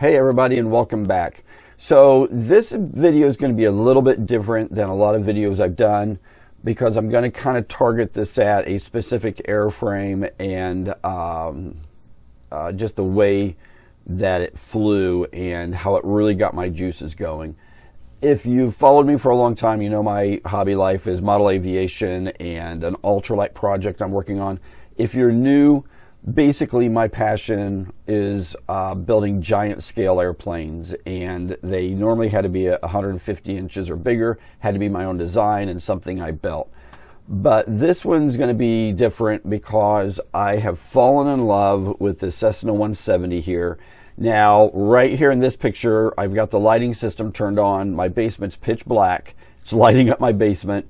Hey everybody, and welcome back. So this video is going to be a little bit different than a lot of videos I've done because I'm going to kind of target this at a specific airframe and just the way that it flew and how it really got my juices going. If you've followed me for a long time, you know my hobby life is model aviation and an ultralight project I'm working on. If you're new, basically my passion is building giant scale airplanes, and they normally had to be 150 inches or bigger, had to be my own design and something I built. But this one's going to be different because I have fallen in love with the Cessna 170 here. Now, right here in this picture, I've got the lighting system turned on. My basement's pitch black. It's lighting up my basement.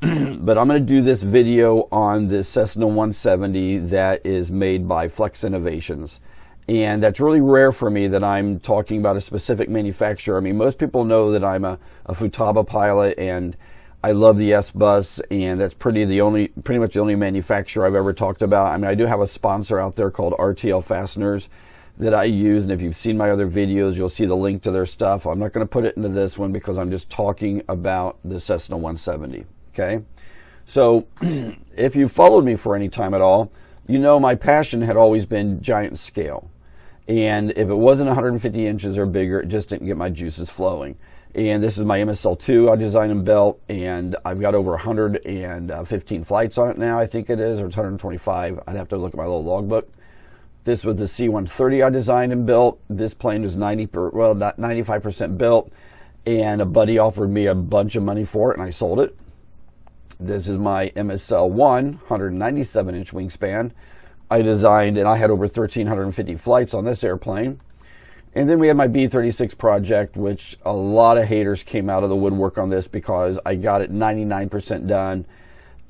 But I'm going to do this video on the Cessna 170 that is made by Flex Innovations. And that's really rare for me that I'm talking about a specific manufacturer. I mean, most people know that I'm a Futaba pilot and I love the S-Bus, and that's pretty much the only manufacturer I've ever talked about. I mean, I do have a sponsor out there called RTL Fasteners that I use, and if you've seen my other videos, you'll see the link to their stuff. I'm not going to put it into this one because I'm just talking about the Cessna 170. Okay, so if you've followed me for any time at all, you know my passion had always been giant scale. And if it wasn't 150 inches or bigger, it just didn't get my juices flowing. And this is my MSL2 I designed and built, and I've got over 115 flights on it now, I think it is, or it's 125. I'd have to look at my little logbook. This was the C-130 I designed and built. This plane was 95% built, and a buddy offered me a bunch of money for it, and I sold it. This is my MSL1, 197-inch wingspan. I designed, and I had over 1,350 flights on this airplane. And then we had my B-36 project, which a lot of haters came out of the woodwork on this because I got it 99% done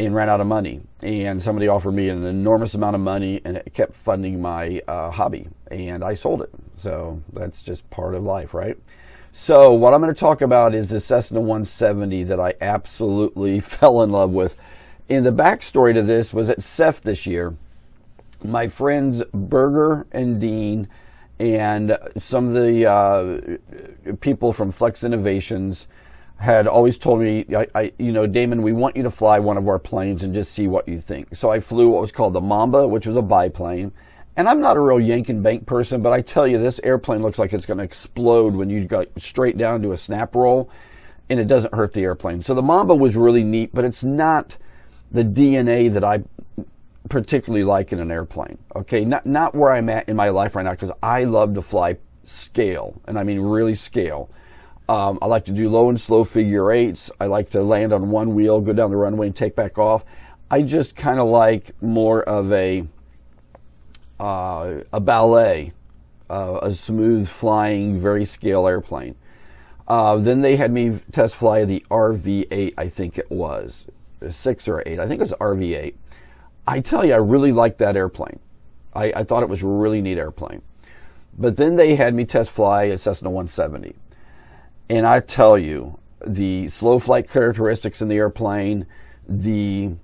and ran out of money. And somebody offered me an enormous amount of money, and it kept funding my hobby. And I sold it. So that's just part of life, right? So what I'm going to talk about is the Cessna 170 that I absolutely fell in love with. And the backstory to this was at CEF this year. My friends Berger and Dean and some of the people from Flex Innovations had always told me, you know, Damon, we want you to fly one of our planes and just see what you think. So I flew what was called the Mamba, which was a biplane. And I'm not a real yank and bank person, but I tell you, this airplane looks like it's going to explode when you go straight down to a snap roll, and it doesn't hurt the airplane. So the Mamba was really neat, but it's not the DNA that I particularly like in an airplane. Okay, not where I'm at in my life right now, because I love to fly scale, and I mean really scale. I like to do low and slow figure eights. I like to land on one wheel, go down the runway, and take back off. I just kind of like more of a ballet, a smooth flying, very scale airplane. Then they had me test fly the RV8, I think it was, 6 or 8. I think it was RV8. I tell you, I really liked that airplane. I thought it was a really neat airplane. But then they had me test fly a Cessna 170. And I tell you, the slow flight characteristics in the airplane, the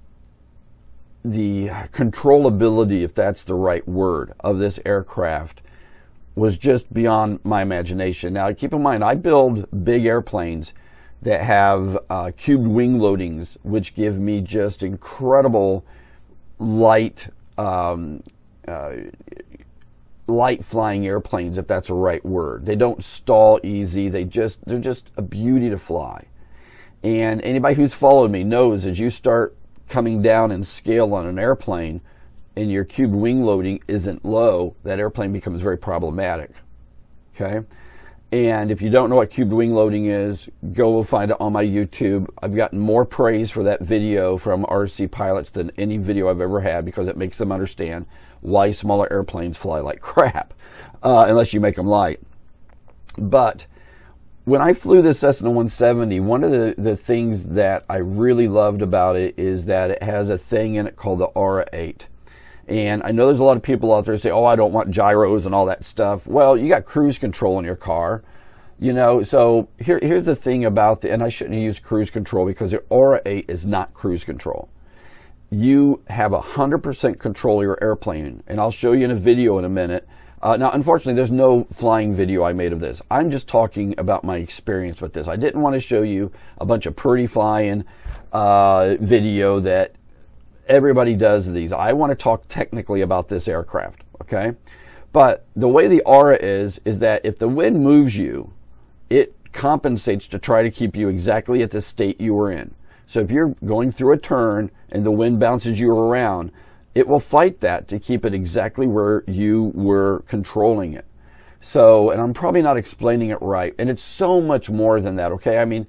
controllability, if that's the right word, of this aircraft was just beyond my imagination. Now, keep in mind, I build big airplanes that have cubed wing loadings, which give me just incredible light flying airplanes, if that's a right word. They don't stall easy. They're just a beauty to fly. And anybody who's followed me knows as you start coming down in scale on an airplane and your cubed wing loading isn't low, that airplane becomes very problematic. Okay? And if you don't know what cubed wing loading is, go find it on my YouTube. I've gotten more praise for that video from RC pilots than any video I've ever had because it makes them understand why smaller airplanes fly like crap, unless you make them light. But when I flew the Cessna 170, one of the things that I really loved about it is that it has a thing in it called the Aura 8. And I know there's a lot of people out there who say, oh, I don't want gyros and all that stuff. Well, you got cruise control in your car, you know. So here's the thing about and I shouldn't have used cruise control because the Aura 8 is not cruise control. You have 100% control of your airplane. And I'll show you in a video in a minute Now, unfortunately, there's no flying video I made of this. I'm just talking about my experience with this. I didn't want to show you a bunch of pretty flying video that everybody does these. I want to talk technically about this aircraft, okay? But the way the aura is that if the wind moves you, it compensates to try to keep you exactly at the state you were in. So if you're going through a turn and the wind bounces you around, it will fight that to keep it exactly where you were controlling it. So, and I'm probably not explaining it right, and it's so much more than that, okay? I mean,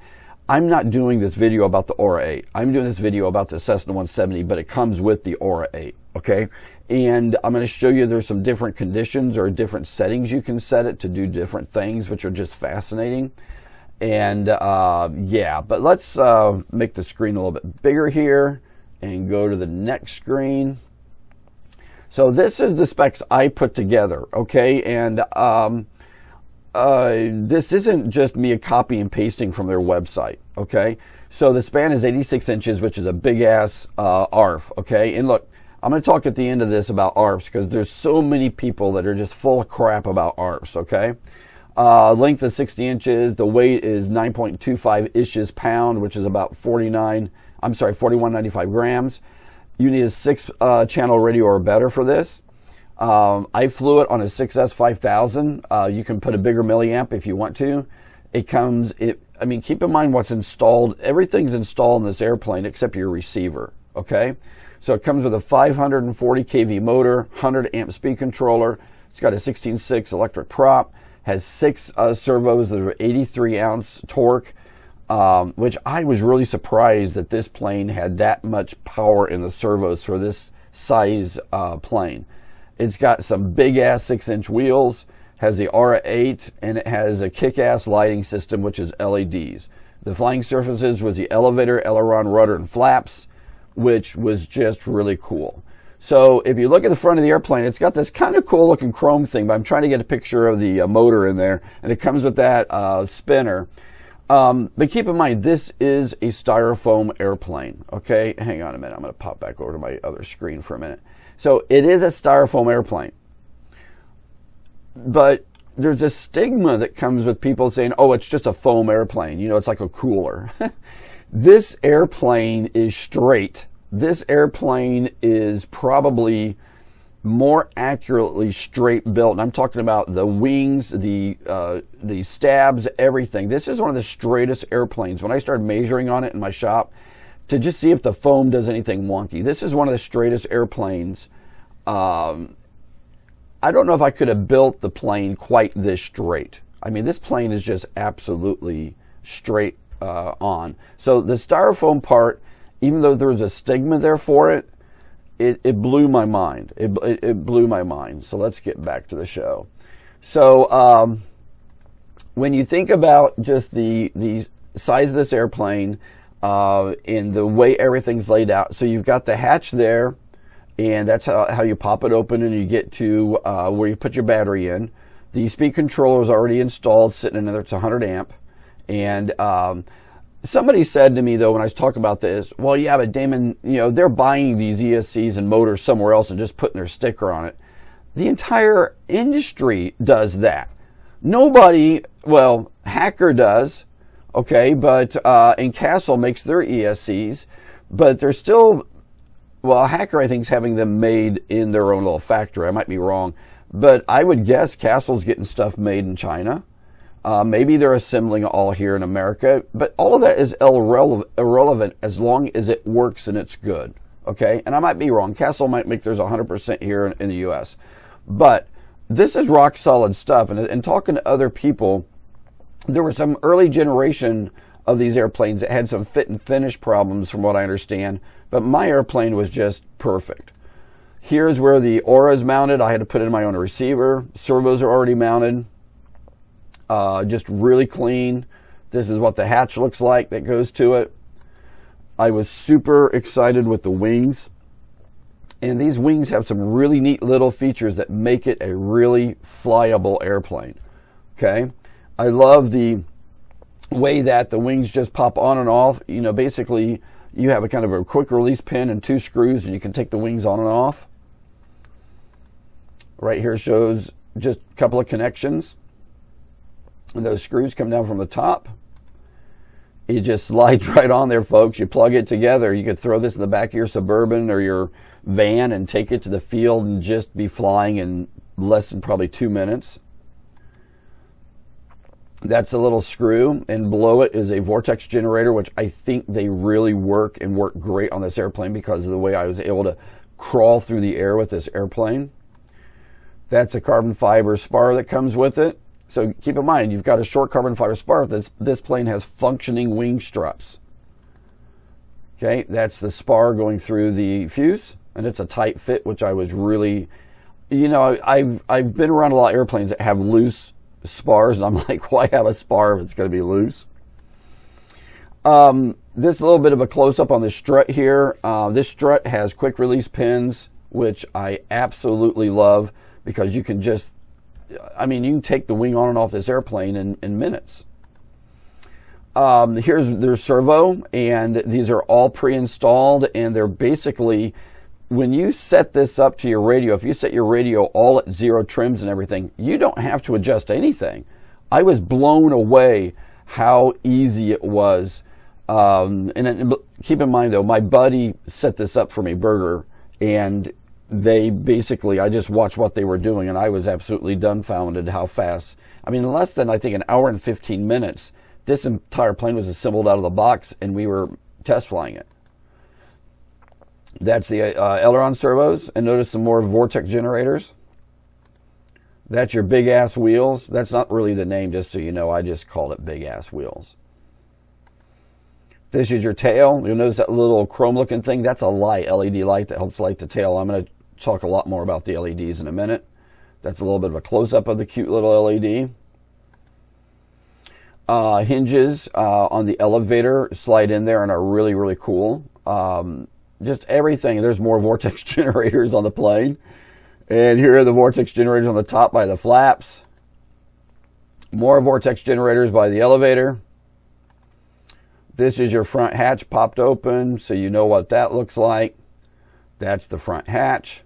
I'm not doing this video about the Aura 8. I'm doing this video about the Cessna 170, but it comes with the Aura 8, okay? And I'm going to show you there's some different conditions or different settings you can set it to do different things, which are just fascinating. And yeah, but let's make the screen a little bit bigger here and go to the next screen. So this is the specs I put together, okay? And this isn't just me copy and pasting from their website, okay? So the span is 86 inches, which is a big ass ARF, okay? And look, I'm going to talk at the end of this about ARFs because there's so many people that are just full of crap about ARFs, okay? Length is 60 inches. The weight is 9.25 inches pound, which is about 4195 grams. You need a 6-channel radio or better for this. I flew it on a 6S 5000. You can put a bigger milliamp if you want to. I mean, keep in mind what's installed. Everything's installed in this airplane except your receiver, okay? So it comes with a 540 kV motor, 100 amp speed controller. It's got a 16.6 electric prop, has 6 servos that are 83 ounce torque, which I was really surprised that this plane had that much power in the servos for this size plane. It's got some big ass 6-inch wheels, has the Aura 8, and it has a kick-ass lighting system, which is LEDs. The flying surfaces was the elevator, aileron, rudder, and flaps, which was just really cool. So if you look at the front of the airplane, it's got this kind of cool looking chrome thing, but I'm trying to get a picture of the motor in there, and it comes with that spinner. But keep in mind, this is a styrofoam airplane, okay? Hang on a minute, I'm going to pop back over to my other screen for a minute. So it is a styrofoam airplane. But there's a stigma that comes with people saying, oh, it's just a foam airplane. You know, it's like a cooler. This airplane is straight. This airplane is probably more accurately straight built. And I'm talking about the wings, the stabs, everything. This is one of the straightest airplanes. When I started measuring on it in my shop to just see if the foam does anything wonky, this is one of the straightest airplanes. I don't know if I could have built the plane quite this straight. I mean, this plane is just absolutely straight on. So the styrofoam part, even though there's a stigma there for it, it blew my mind. It blew my mind. So let's get back to the show. So when you think about just the size of this airplane and the way everything's laid out, so you've got the hatch there, and that's how you pop it open and you get to where you put your battery in. The speed controller is already installed, sitting in there. It's 100 amp. And somebody said to me, though, when I was talking about this, well, yeah, but Damon, you know, they're buying these ESCs and motors somewhere else and just putting their sticker on it. The entire industry does that. Nobody, well, Hacker does, okay, but and Castle makes their ESCs, but they're still, well, Hacker, I think, is having them made in their own little factory. I might be wrong, but I would guess Castle's getting stuff made in China. Maybe they're assembling it all here in America, but all of that is irrelevant as long as it works and it's good, okay? And I might be wrong. Castle might make theirs 100% here in the U.S., but this is rock solid stuff. And talking to other people, there were some early generation of these airplanes that had some fit and finish problems from what I understand, but my airplane was just perfect. Here's where the Aura is mounted. I had to put in my own receiver. Servos are already mounted. Just really clean. This is what the hatch looks like that goes to it. I was super excited with the wings. And these wings have some really neat little features that make it a really flyable airplane. Okay? I love the way that the wings just pop on and off. You know, basically, you have a kind of a quick release pin and 2 screws, and you can take the wings on and off. Right here shows just a couple of connections. And those screws come down from the top. It just slides right on there, folks. You plug it together. You could throw this in the back of your Suburban or your van and take it to the field and just be flying in less than probably 2 minutes. That's a little screw, and below it is a vortex generator, which I think they really work and work great on this airplane because of the way I was able to crawl through the air with this airplane. That's a carbon fiber spar that comes with it. So keep in mind, you've got a short carbon fiber spar. This plane has functioning wing struts. Okay, that's the spar going through the fuse, and it's a tight fit, which I was really, you know, I've been around a lot of airplanes that have loose spars, and I'm like, why have a spar if it's going to be loose? This little bit of a close-up on the strut here. This strut has quick release pins, which I absolutely love because you can just, I mean, you can take the wing on and off this airplane in minutes. Here's their servo, and these are all pre-installed, and they're basically, when you set this up to your radio, if you set your radio all at 0 trims and everything, you don't have to adjust anything. I was blown away how easy it was. And keep in mind, though, my buddy set this up for me, Berger, and they basically, I just watched what they were doing, and I was absolutely dumbfounded how fast. I mean, in less than, I think, an hour and 15 minutes, this entire plane was assembled out of the box, and we were test flying it. That's the aileron servos, and notice some more vortex generators. That's your big-ass wheels. That's not really the name, just so you know. I just called it big-ass wheels. This is your tail. You'll notice that little chrome-looking thing. That's a light, LED light that helps light the tail. I'm going to talk a lot more about the LEDs in a minute. That's a little bit of a close-up of the cute little LED. Hinges on the elevator slide in there and are really, really cool. Just everything. There's more vortex generators on the plane. And here are the vortex generators on the top by the flaps. More vortex generators by the elevator. This is your front hatch popped open, so you know what that looks like. That's the front hatch.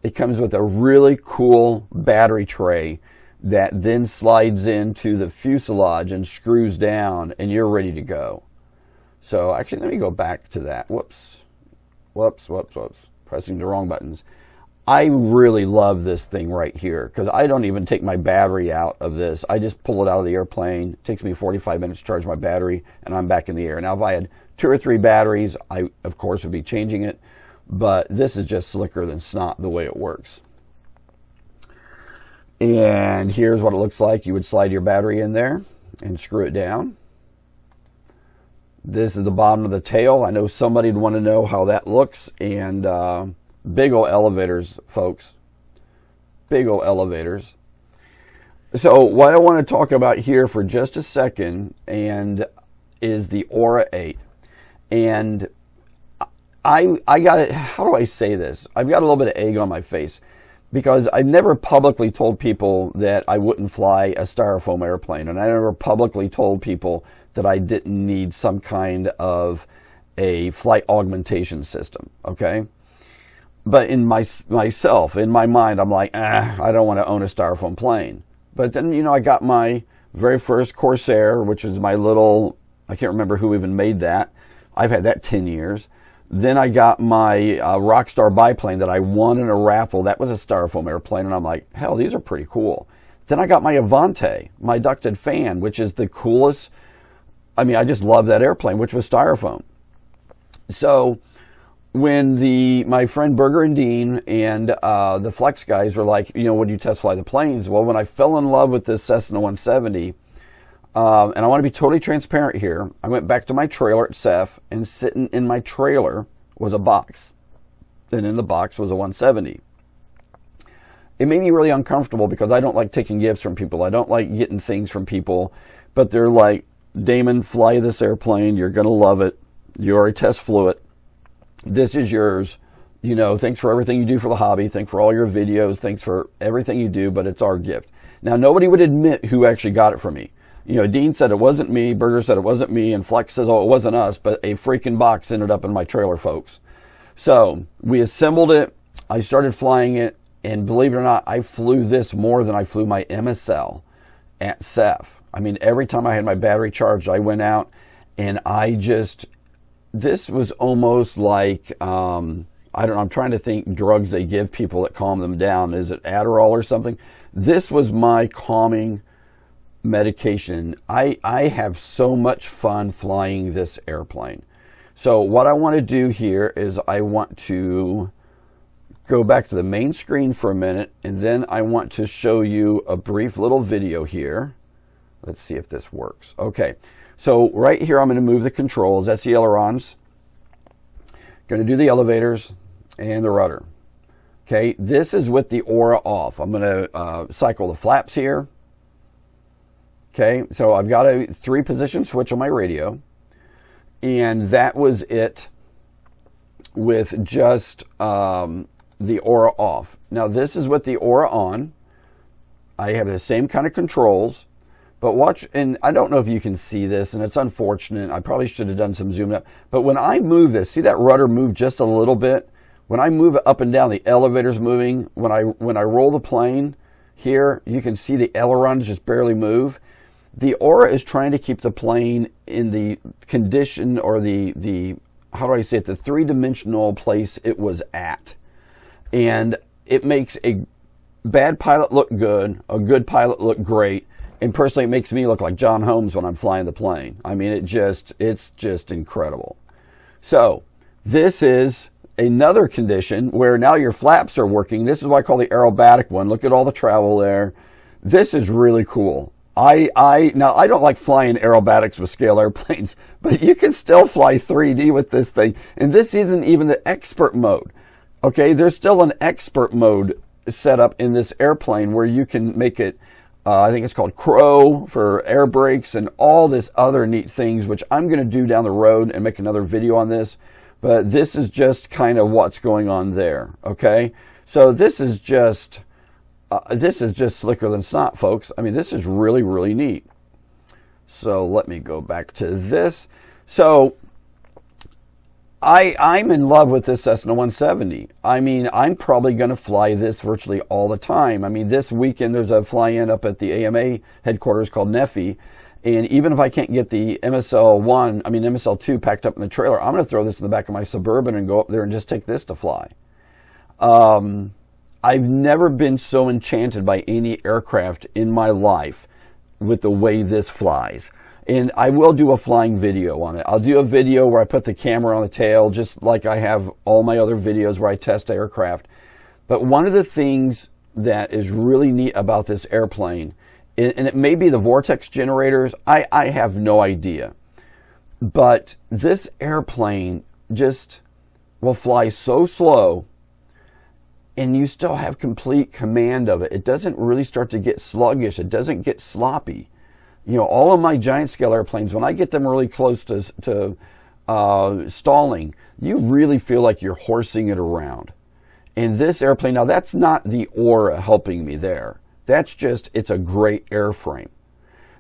It comes with a really cool battery tray that then slides into the fuselage and screws down, and you're ready to go. So actually, let me go back to that. Whoops. Pressing the wrong buttons. I really love this thing right here because I don't even take my battery out of this. I just pull it out of the airplane. It takes me 45 minutes to charge my battery, and I'm back in the air. Now, if I had 2 or 3 batteries, I, of course, would be changing it. But this is just slicker than snot the way it works. And here's what it looks like. You would slide your battery in there and screw it down. This is the bottom of the tail. I know somebody would want to know how that looks. And big old elevators, folks. Big old elevators. So what I want to talk about here for just a second and is the Aura 8. And I got it. How do I say this? I've got a little bit of egg on my face because I've never publicly told people that I wouldn't fly a styrofoam airplane, and I never publicly told people that I didn't need some kind of a flight augmentation system. Okay, but in myself, in my mind, I'm like, I don't want to own a styrofoam plane. But then, you know, I got my very first Corsair, which is my little, I can't remember who even made that. I've had that 10 years. Then I got my Rockstar biplane that I won in a raffle. That was a styrofoam airplane, and I'm like, hell, these are pretty cool. Then I got my Avante, my ducted fan, which is the coolest. I mean, I just love that airplane, which was styrofoam. So when my friend Berger and Dean and the Flex guys were like, you know, would you test fly the planes? Well, when I fell in love with this Cessna 170, and I want to be totally transparent here, I went back to my trailer at Ceph, and sitting in my trailer was a box. And in the box was a 170. It made me really uncomfortable because I don't like taking gifts from people. I don't like getting things from people. But they're like, Damon, fly this airplane. You're going to love it. You already test flew it. This is yours. You know, thanks for everything you do for the hobby. Thanks for all your videos. Thanks for everything you do, but it's our gift. Now, nobody would admit who actually got it from me. You know, Dean said it wasn't me, Berger said it wasn't me, and Flex says, oh, it wasn't us, but a freaking box ended up in my trailer, folks. So we assembled it. I started flying it, And believe it or not, I flew this more than I flew my MSL at CEF. I mean, every time I had my battery charged, I went out and this was almost like, I don't know, I'm trying to think drugs they give people that calm them down. Is it Adderall or something? This was my calming medication. I have so much fun flying this airplane. So what I want to do here is I want to go back to the main screen for a minute, and then I want to show you a brief little video here. Let's see if this works. Okay, so right here I'm going to move the controls. That's the ailerons. Going to do the elevators and the rudder. Okay, this is with the aura off. I'm going to cycle the flaps here. Okay, so I've got a 3-position switch on my radio, and that was it with just the aura off. Now this is with the aura on. I have the same kind of controls, but watch, and I don't know if you can see this, and it's unfortunate. I probably should have done some zoom up, but when I move this, see that rudder move just a little bit? When I move it up and down, the elevator's moving. When I roll the plane here, you can see the ailerons just barely move. The aura is trying to keep the plane in the condition, or the how do I say it, the 3-dimensional place it was at. And it makes a bad pilot look good, a good pilot look great, and personally it makes me look like John Holmes when I'm flying the plane. I mean, it's just incredible. So this is another condition where now your flaps are working. This is what I call the aerobatic one. Look at all the travel there. This is really cool. Now I don't like flying aerobatics with scale airplanes, but you can still fly 3D with this thing. And this isn't even the expert mode. Okay, there's still an expert mode set up in this airplane where you can make it, I think it's called Crow for air brakes and all this other neat things, which I'm going to do down the road and make another video on this. But this is just kind of what's going on there. Okay, so this is just slicker than snot, folks. I mean, this is really, really neat. So let me go back to this. So I'm in love with this Cessna 170. I mean, I'm probably going to fly this virtually all the time. I mean, this weekend there's a fly-in up at the AMA headquarters called Neffy. And even if I can't get the MSL2 packed up in the trailer, I'm going to throw this in the back of my Suburban and go up there and just take this to fly. I've never been so enchanted by any aircraft in my life with the way this flies. And I will do a flying video on it. I'll do a video where I put the camera on the tail, just like I have all my other videos where I test aircraft. But one of the things that is really neat about this airplane, and it may be the vortex generators, I have no idea. But this airplane just will fly so slow, and you still have complete command of it. It doesn't really start to get sluggish. It doesn't get sloppy. You know, all of my giant scale airplanes, when I get them really close to stalling, you really feel like you're horsing it around. And this airplane, now that's not the aura helping me there. That's just, it's a great airframe.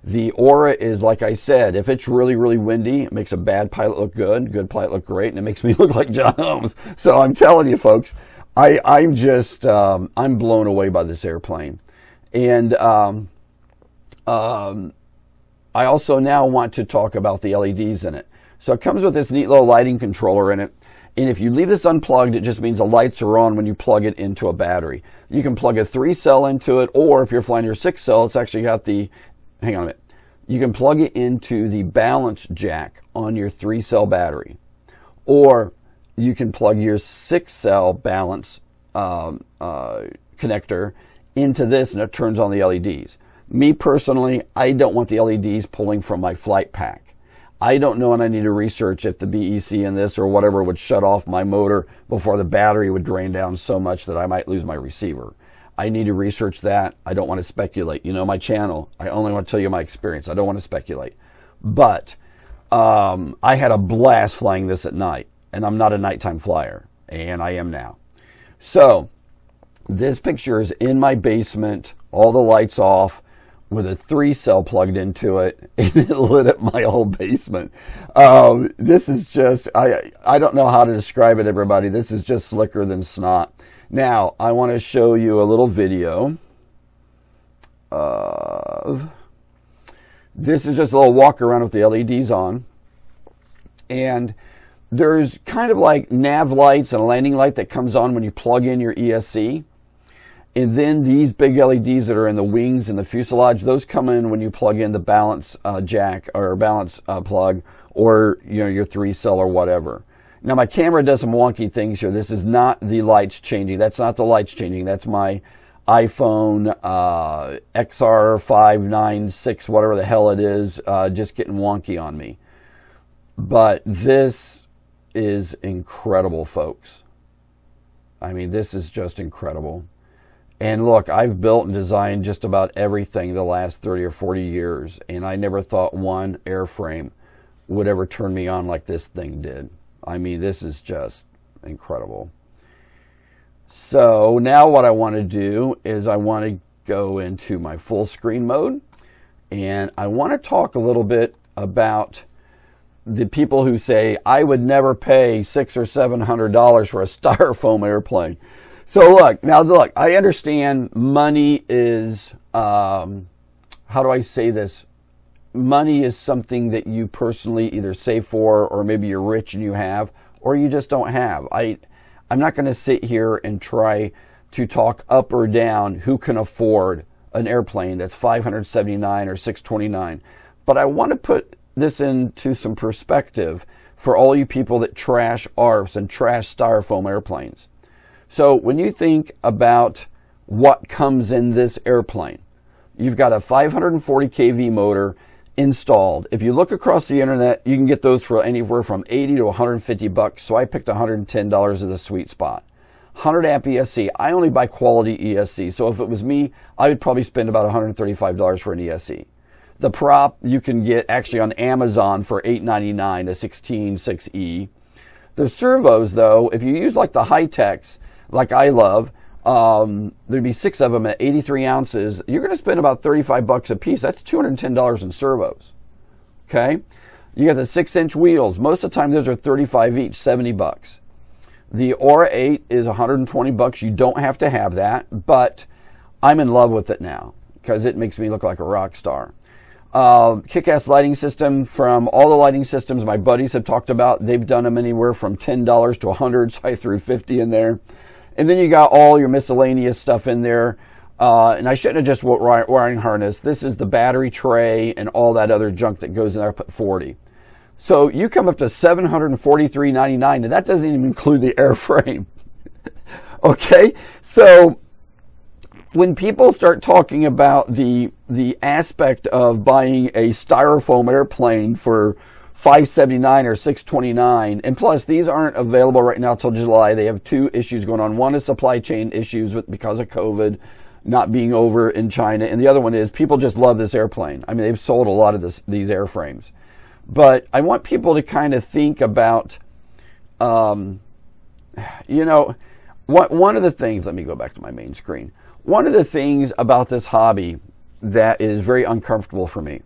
The aura is, like I said, if it's really, really windy, it makes a bad pilot look good, good pilot look great, and it makes me look like John Holmes. So I'm telling you, folks, I'm blown away by this airplane. And I also now want to talk about the LEDs in it. So it comes with this neat little lighting controller in it. And if you leave this unplugged, it just means the lights are on when you plug it into a battery. You can plug a 3-cell into it, or if you're flying your 6-cell, it's actually got the, hang on a minute. You can plug it into the balance jack on your 3-cell battery. Or you can plug your 6-cell balance connector into this, and it turns on the LEDs. Me personally, I don't want the LEDs pulling from my flight pack. I don't know, and I need to research if the BEC in this or whatever would shut off my motor before the battery would drain down so much that I might lose my receiver. I need to research that. I don't want to speculate. You know my channel. I only want to tell you my experience. I don't want to speculate. But I had a blast flying this at night, and I'm not a nighttime flyer, and I am now. So this picture is in my basement, all the lights off, with a 3-cell plugged into it, and it lit up my whole basement. This is just, I don't know how to describe it, everybody. This is just slicker than snot. Now, I want to show you a little video of, this is just a little walk around with the LEDs on. And there's kind of like nav lights and a landing light that comes on when you plug in your ESC. And then these big LEDs that are in the wings and the fuselage, those come in when you plug in the balance jack or balance plug, or your 3-cell or whatever. Now my camera does some wonky things here. This is not the lights changing. That's not the lights changing. That's my iPhone XR596, whatever the hell it is, just getting wonky on me. But this is incredible, folks. I mean, this is just incredible. And look, I've built and designed just about everything the last 30 or 40 years, and I never thought one airframe would ever turn me on like this thing did. I mean, this is just incredible. So now what I want to do is I want to go into my full screen mode, and I want to talk a little bit about the people who say, I would never pay $600 or $700 for a styrofoam airplane. So look, I understand money is, how do I say this? Money is something that you personally either save for, or maybe you're rich and you have, or you just don't have. I'm not going to sit here and try to talk up or down who can afford an airplane that's $579 or $629. But I want to put this into some perspective for all you people that trash ARFs and trash styrofoam airplanes. So when you think about what comes in this airplane, you've got a 540 kV motor installed. If you look across the internet, you can get those for anywhere from 80 to 150 bucks. So I picked $110 as the sweet spot. 100 amp ESC. I only buy quality ESC. So if it was me, I would probably spend about $135 for an ESC. The prop you can get actually on Amazon for $8.99, a 16.6E. The servos, though, if you use like the high-techs, like I love, there'd be 6 of them at 83 ounces. You're going to spend about 35 bucks a piece. That's $210 in servos. Okay? You got the 6-inch wheels. Most of the time, those are 35 each, 70 bucks. The Aura 8 is 120 bucks. You don't have to have that, but I'm in love with it now because it makes me look like a rock star. Kick-ass lighting system. From all the lighting systems my buddies have talked about, they've done them anywhere from $10 to $100, so I threw 50 in there. And then you got all your miscellaneous stuff in there. And I shouldn't have just wrote wiring harness. This is the battery tray and all that other junk that goes in there. I put 40. So you come up to $743.99, and that doesn't even include the airframe. Okay? So when people start talking about the aspect of buying a styrofoam airplane for $579 or $629, and plus these aren't available right now till July. They have 2 issues going on. One is supply chain issues because of COVID not being over in China, and the other one is people just love this airplane. I mean, they've sold a lot of these airframes. But I want people to kind of think about, one of the things, let me go back to my main screen. One of the things about this hobby that is very uncomfortable for me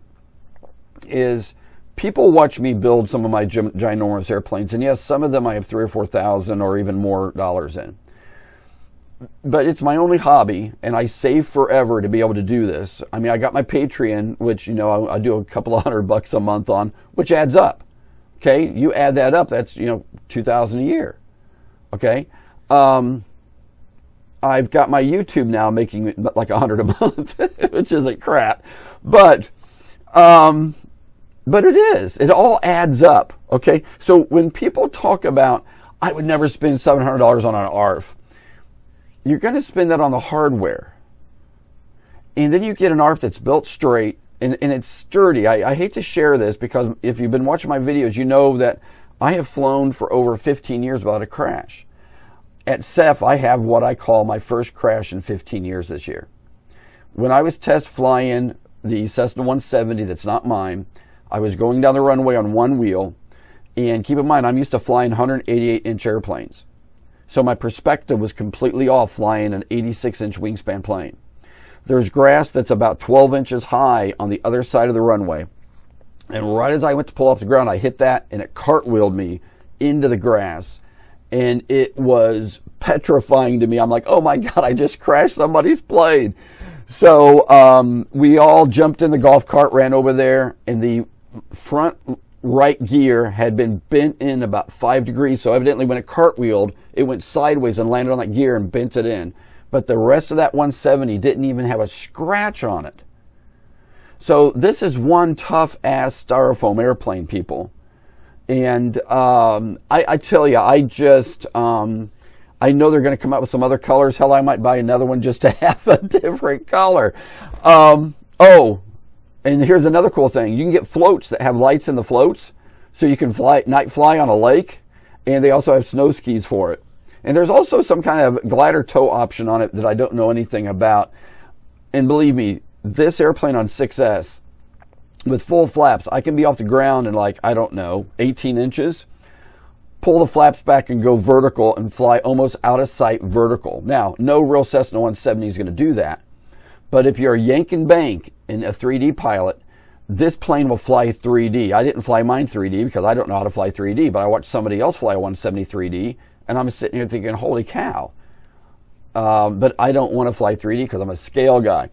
is people watch me build some of my ginormous airplanes, and yes, some of them I have $3,000 or $4,000 or even more dollars in. But it's my only hobby, and I save forever to be able to do this. I mean, I got my Patreon, which, I do a couple of $100 a month on, which adds up. Okay, you add that up, that's, $2,000 a year. Okay, I've got my YouTube now making like $100 a month, which isn't crap, but it is. It all adds up. Okay, so when people talk about, I would never spend $700 on an ARF, you're going to spend that on the hardware. And then you get an ARF that's built straight and it's sturdy. I hate to share this because if you've been watching my videos, you know that I have flown for over 15 years without a crash. At CEF, I have what I call my first crash in 15 years this year. When I was test flying the Cessna 170 that's not mine, I was going down the runway on one wheel. And keep in mind, I'm used to flying 188-inch airplanes. So my perspective was completely off flying an 86-inch wingspan plane. There's grass that's about 12 inches high on the other side of the runway. And right as I went to pull off the ground, I hit that and it cartwheeled me into the grass. and it was petrifying to me. I'm like, oh my God, I just crashed somebody's plane. So we all jumped in the golf cart, ran over there, and the front right gear had been bent in about 5 degrees. So evidently when it cartwheeled, it went sideways and landed on that gear and bent it in. But the rest of that 170 didn't even have a scratch on it. So this is one tough ass styrofoam airplane, people. And I tell you, I know they're going to come out with some other colors. Hell, I might buy another one just to have a different color. Oh, and here's another cool thing. You can get floats that have lights in the floats, so you can night fly on a lake, and they also have snow skis for it. And there's also some kind of glider tow option on it that I don't know anything about. And believe me, this airplane on 6S, with full flaps, I can be off the ground in like, I don't know, 18 inches, pull the flaps back and go vertical and fly almost out of sight vertical. Now, no real Cessna 170 is going to do that. But if you're a yank and bank and a 3D pilot, this plane will fly 3D. I didn't fly mine 3D because I don't know how to fly 3D, but I watched somebody else fly a 170 3D, and I'm sitting here thinking, holy cow. But I don't want to fly 3D because I'm a scale guy.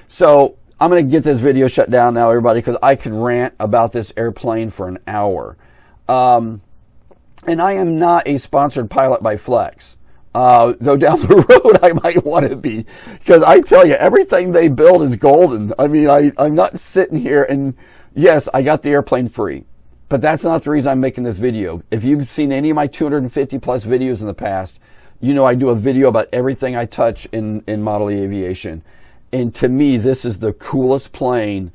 So I'm going to get this video shut down now, everybody, because I could rant about this airplane for an hour. And I am not a sponsored pilot by Flex. Though down the road I might want to be, because I tell you, everything they build is golden. I mean, I'm not sitting here, and yes, I got the airplane free, but that's not the reason I'm making this video. If you've seen any of my 250 plus videos in the past, you know I do a video about everything I touch in model aviation. And to me, this is the coolest plane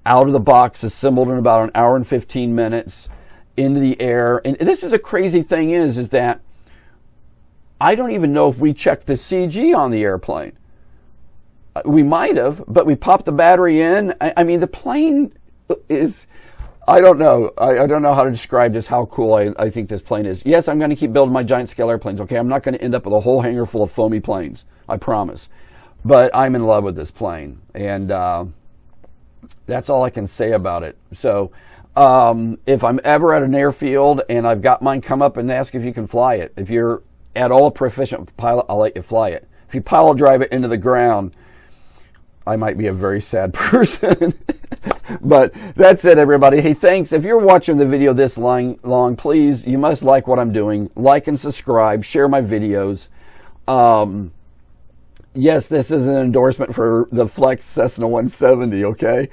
out of the box, assembled in about an hour and 15 minutes into the air. And this is a crazy thing is that I don't even know if we checked the CG on the airplane. We might have, but we popped the battery in. I mean, the plane is, I don't know. I don't know how to describe just how cool I think this plane is. Yes, I'm going to keep building my giant scale airplanes. Okay, I'm not going to end up with a whole hangar full of foamy planes. I promise. But I'm in love with this plane, and that's all I can say about it. So if I'm ever at an airfield and I've got mine, come up and ask if you can fly it. If you're at all a proficient pilot, I'll let you fly it. If you pile drive it into the ground, I might be a very sad person. But that's it, everybody. Hey, thanks. If you're watching the video this long, please, you must like what I'm doing. Like and subscribe. Share my videos. Yes, this is an endorsement for the Flex Cessna 170, okay?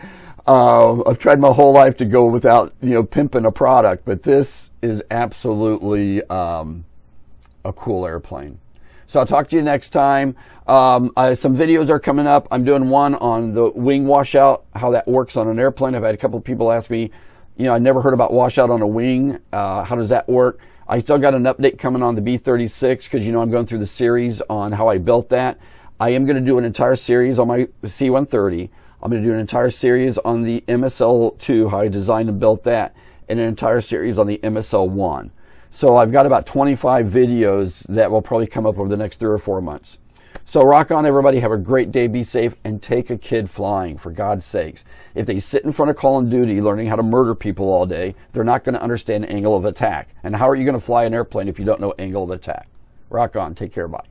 I've tried my whole life to go without, pimping a product, but this is absolutely a cool airplane. So I'll talk to you next time. Some videos are coming up. I'm doing one on the wing washout, how that works on an airplane. I've had a couple of people ask me, I never heard about washout on a wing. How does that work? I still got an update coming on the B-36 because, I'm going through the series on how I built that. I am going to do an entire series on my C-130. I'm going to do an entire series on the MSL-2, how I designed and built that, and an entire series on the MSL-1. So I've got about 25 videos that will probably come up over the next 3 or 4 months. So rock on, everybody. Have a great day. Be safe, and take a kid flying, for God's sakes. If they sit in front of Call of Duty learning how to murder people all day, they're not going to understand angle of attack. And how are you going to fly an airplane if you don't know angle of attack? Rock on. Take care. Bye.